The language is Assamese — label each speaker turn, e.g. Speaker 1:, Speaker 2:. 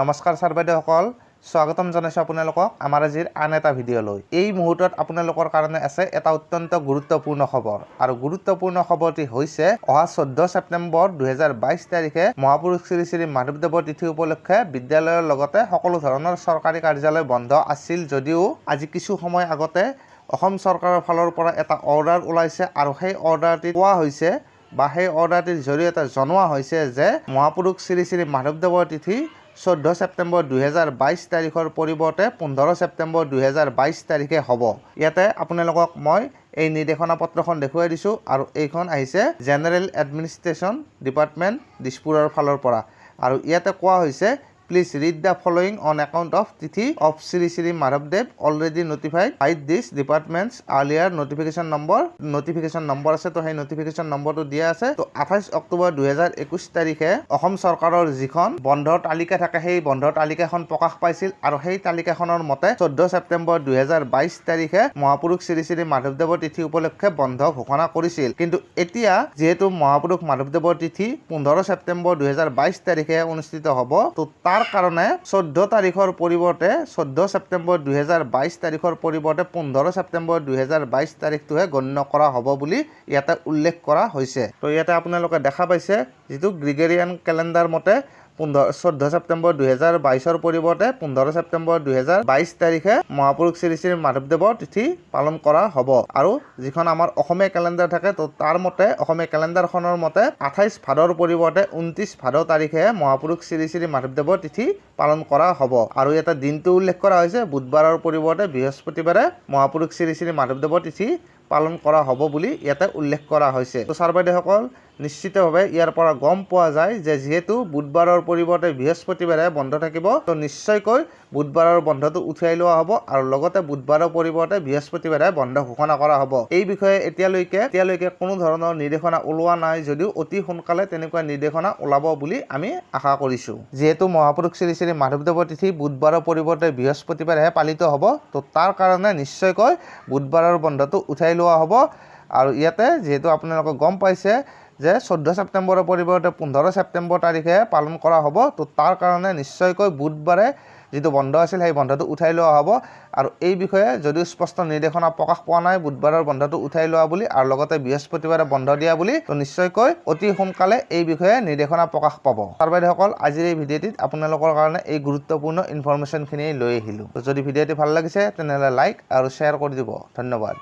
Speaker 1: নমস্কাৰ ছাৰ বাইদেউসকল, স্বাগতম জনাইছোঁ আপোনালোকক আমাৰ আজিৰ আন এটা ভিডিঅ'লৈ। এই মুহূৰ্তত আপোনালোকৰ কাৰণে আছে এটা অত্যন্ত গুৰুত্বপূৰ্ণ খবৰ আৰু গুৰুত্বপূৰ্ণ খবৰটি হৈছে অহা 14 ছেপ্টেম্বৰ 2022 তাৰিখে মহাপুৰুষ শ্ৰী শ্ৰী মাধৱদেৱৰ তিথি উপলক্ষে বিদ্যালয়ৰ লগতে সকলো ধৰণৰ চৰকাৰী কাৰ্যালয় বন্ধ আছিল যদিও আজি কিছু সময় আগতে অসম চৰকাৰৰ ফালৰ পৰা এটা অৰ্ডাৰ ওলাইছে আৰু সেই অৰ্ডাৰটিত কোৱা হৈছে বা সেই অৰ্ডাৰটিৰ জৰিয়তে জনোৱা হৈছে যে মহাপুৰুষ শ্ৰী শ্ৰী মাধৱদেৱৰ তিথি 14 ছেপ্টেম্বৰ 2022 তাৰিখৰ পৰিৱৰ্তে 15 ছেপ্টেম্বৰ 2022 তাৰিখে হ'ব। ইয়াতে আপোনালোকক মই এই নিৰ্দেশনা পত্ৰখন দেখুৱাই দিছোঁ আৰু এইখন আহিছে জেনেৰেল এডমিনিষ্ট্ৰেশ্যন ডিপাৰ্টমেণ্ট দিছপুৰৰ ফালৰ পৰা আৰু ইয়াতে কোৱা হৈছে please read the following on account of tithi of Shri Shri মাধৱদেৱ already notified by this department's earlier notification number আছে। তো সেই নটিফিকেশ্যন নম্বৰটো দিয়া আছে। তো 28 অক্টোবৰ 2021 তাৰিখে অসম চৰকাৰৰ যিখন বন্ধৰ তালিকা থাকে সেই বন্ধৰ তালিকাখন প্ৰকাশ পাইছিল আৰু সেই তালিকাখনৰ মতে 14 ছেপ্টেম্বৰ 2022 তাৰিখে মহাপুৰুষ শ্ৰী শ্ৰী মাধৱদেৱৰ তিথি উপলক্ষে বন্ধ ঘোষণা কৰিছিল। কিন্তু এতিয়া যিহেতু মহাপুৰুষ মাধৱদেৱৰ তিথি 15 ছেপ্টেম্বৰ 2022 তাৰিখে অনুষ্ঠিত হ'ব, তো তাৰ কাৰণে 14 তাৰিখৰ পৰিৱৰ্তে 14 ছেপ্টেম্বৰ 2022 তাৰিখৰ পৰিৱৰ্তে 15 ছেপ্টেম্বৰ 2022 তাৰিখটোহে গণ্য কৰা হ'ব বুলি ইয়াতে উল্লেখ কৰা হৈছে। তো ইয়াতে আপোনালোকে দেখা পাইছে যিটো গ্ৰিগৰিয়ান কেলেণ্ডাৰ মতে 14 ছেপ্টেম্বৰ 2022ৰ পৰিৱৰ্তে 15 ছেপ্টেম্বৰ 2022 তাৰিখে মহাপুৰুষ শ্ৰী শ্ৰী মাধৱদেৱৰ তিথি পালন কৰা হ'ব। আৰু যিখন আমাৰ অসমীয়া কেলেণ্ডাৰ থাকে তো তাৰ মতে অসমীয়া কেলেণ্ডাৰখনৰ মতে 28 ভাদৰ পৰিৱৰ্তে 29 ভাদ তাৰিখে মহাপুৰুষ শ্ৰী শ্ৰী মাধৱদেৱৰ তিথি পালন কৰা হ'ব। আৰু এটা দিনটো উল্লেখ কৰা হৈছে বুধবাৰৰ পৰিৱৰ্তে বৃহস্পতিবাৰে মহাপুৰুষ শ্ৰী শ্ৰী মাধৱদেৱৰ তিথি পালন কৰা হ'ব বুলি ইয়াতে উল্লেখ কৰা হৈছে। তো ছাৰ বাইদেউসকল নিশ্চিতভাৱে ইয়াৰ পৰা গম পোৱা যায় যে যিহেতু বুধবাৰৰ পৰিৱৰ্তে বৃহস্পতিবাৰে বন্ধ থাকিব, তো নিশ্চয়কৈ বুধবাৰৰ বন্ধটো উঠাই লোৱা হ'ব আৰু লগতে বুধবাৰৰ পৰিৱৰ্তে বৃহস্পতিবাৰে বন্ধ ঘোষণা কৰা হ'ব। এই বিষয়ে এতিয়ালৈকে কোনো ধৰণৰ নিৰ্দেশনা ওলোৱা নাই যদিও অতি সোনকালে তেনেকুৱা নিৰ্দেশনা ওলাব বুলি আমি আশা কৰিছোঁ। যিহেতু মহাপুৰুষ শ্ৰী শ্ৰী মাধৱদেৱৰ তিথি বুধবাৰৰ পৰিৱৰ্তে বৃহস্পতিবাৰেহে পালিত হ'ব, তো তাৰ কাৰণে নিশ্চয়কৈ বুধবাৰৰ বন্ধটো উঠাই লোৱা হ'ব। আৰু ইয়াতে যিহেতু আপোনালোকে গম পাইছে যে 14 ছেপ্টেম্বৰৰ পৰিৱৰ্তে 15 ছেপ্টেম্বৰ তাৰিখে পালন কৰা হ'ব, তো তাৰ কাৰণে নিশ্চয়কৈ বুধবাৰে যিটো বন্ধ আছিল সেই বন্ধটো উঠাই লোৱা হ'ব। আৰু এই বিষয়ে যদিও স্পষ্ট নিৰ্দেশনা প্ৰকাশ পোৱা নাই বুধবাৰৰ বন্ধটো উঠাই লোৱা বুলি আৰু লগতে বৃহস্পতিবাৰে বন্ধ দিয়া বুলি, তো নিশ্চয়কৈ অতি সোনকালে এই বিষয়ে নিৰ্দেশনা প্ৰকাশ পাব। ছাৰ বাইদেউসকল আজিৰ এই ভিডিঅ'টিত আপোনালোকৰ কাৰণে এই গুৰুত্বপূৰ্ণ ইনফৰমেশ্যনখিনি লৈ আহিলোঁ। যদি ভিডিঅ'টি ভাল লাগিছে তেনেহ'লে লাইক আৰু শ্বেয়াৰ কৰি দিব। ধন্যবাদ।